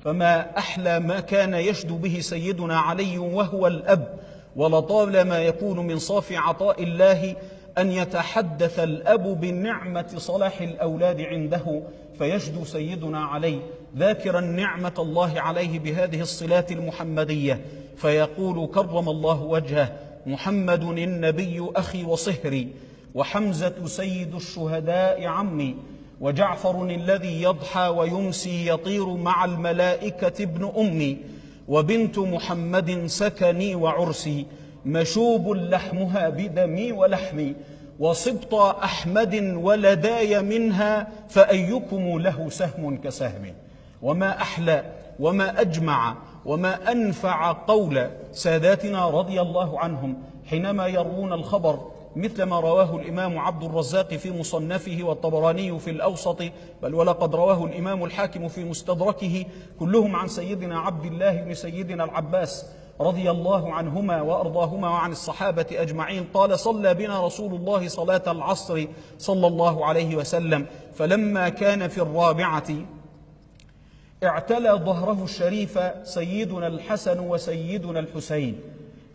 فما أحلى ما كان يشدو به سيدنا علي وهو الأب، ولطالما يكون من صافي عطاء الله أن يتحدث الأب بنعمة صلاح الأولاد عنده، فيشدو سيدنا علي ذاكرا نعمة الله عليه بهذه الصلات المحمدية، فيقول كرم الله وجهه: محمد النبي أخي وصهري، وحمزة سيد الشهداء عمي، وجعفر الذي يضحى ويمسي يطير مع الملائكة ابن أمي، وبنت محمد سكني وعرسي، مشوب لحمها بدمي ولحمي، وصبط أحمد ولداي منها، فأيكم له سهم كسهمي. وما أحلى وما أجمع وما أنفع قول ساداتنا رضي الله عنهم حينما يروون الخبر مثل ما رواه الإمام عبد الرزاق في مصنفه، والطبراني في الأوسط، بل ولقد رواه الإمام الحاكم في مستدركه، كلهم عن سيدنا عبد الله بن سيدنا العباس رضي الله عنهما وأرضاهما وعن الصحابة أجمعين. قال: صلى بنا رسول الله صلاة العصر صلى الله عليه وسلم، فلما كان في الرابعة اعتلى ظهره الشريف سيدنا الحسن وسيدنا الحسين،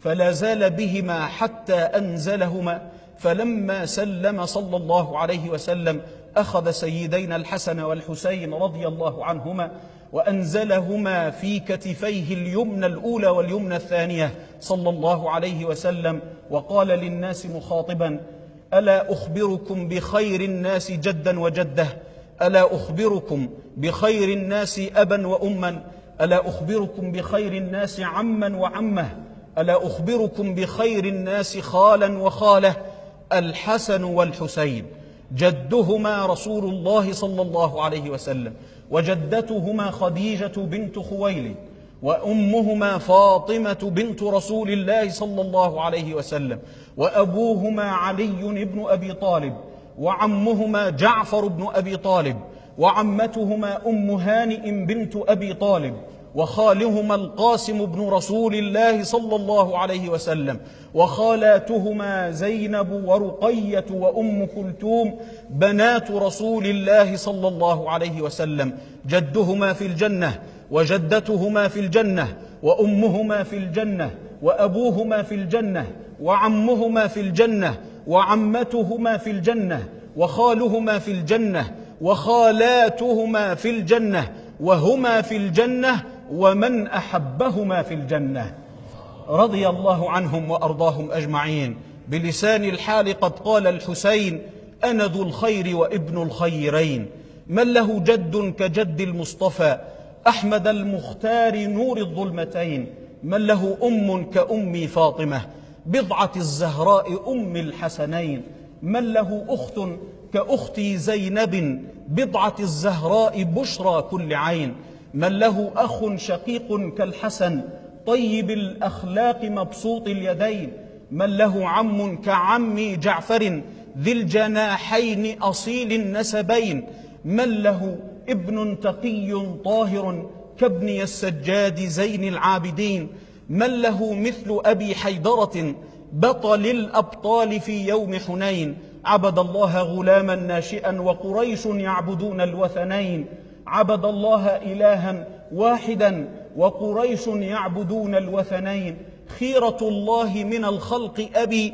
فلا زال بهما حتى أنزلهما، فلما سلم صلى الله عليه وسلم أخذ سيدينا الحسن والحسين رضي الله عنهما وأنزلهما في كتفيه اليمنى الأولى واليمنى الثانية صلى الله عليه وسلم، وقال للناس مخاطبا: ألا أخبركم بخير الناس جدا وجده؟ ألا أخبركم بخير الناس أبا وأما؟ ألا أخبركم بخير الناس عما وعمه؟ ألا أخبركم بخير الناس خالا وخاله؟ الحسن والحسين جدهما رسول الله صلى الله عليه وسلم، وجدتهما خديجة بنت خويلد، وأمهما فاطمة بنت رسول الله صلى الله عليه وسلم، وأبوهما علي بن أبي طالب، وعمهما جعفر بن أبي طالب، وعمتهما أم هانئ بنت أبي طالب، وخالهما القاسم بن رسول الله صلى الله عليه وسلم، وخالاتهما زينب ورقية وأم كلثوم بنات رسول الله صلى الله عليه وسلم. جدهما في الجنة، وجدتهما في الجنة، وأمهما في الجنة، وأبوهما في الجنة، وعمهما في الجنة، وعمتهما في الجنة، وخالهما في الجنة، وخالاتهما في الجنة، وهما في الجنة، ومن أحبهما في الجنة. رضي الله عنهم وأرضاهم أجمعين. بلسان الحال قد قال الحسين: أنا ذو الخير وابن الخيرين، من له جد كجد المصطفى أحمد المختار نور الظلمتين، من له أم كأمي فاطمة بضعة الزهراء أم الحسنين، من له أخت كأختي زينب بضعة الزهراء بشرى كل عين، من له أخ شقيق كالحسن طيب الأخلاق مبسوط اليدين، من له عم كعم جعفر ذي الجناحين أصيل النسبين، من له ابن تقي طاهر كابني السجاد زين العابدين، من له مثل أبي حيدرة بطل الأبطال في يوم حنين، عبد الله غلاما ناشئا وقريش يعبدون الوثنين، عبد الله إلها واحدا وقريش يعبدون الوثنين، خيرة الله من الخلق أبي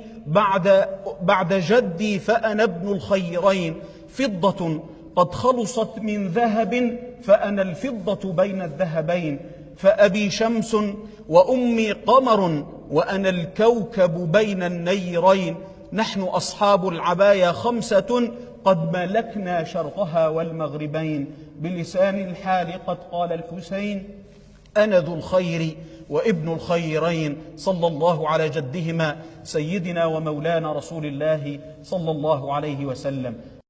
بعد جدي فأنا ابن الخيرين، فضة قد خلصت من ذهب فأنا الفضة بين الذهبين، فأبي شمس وأمي قمر وأنا الكوكب بين النيرين، نحن أصحاب العبايا خمسة قد ملكنا شرقها والمغربين. بلسان الحال قد قال الحسين: أنا ذو الخير وابن الخيرين، صلى الله على جدهما سيدنا ومولانا رسول الله صلى الله عليه وسلم.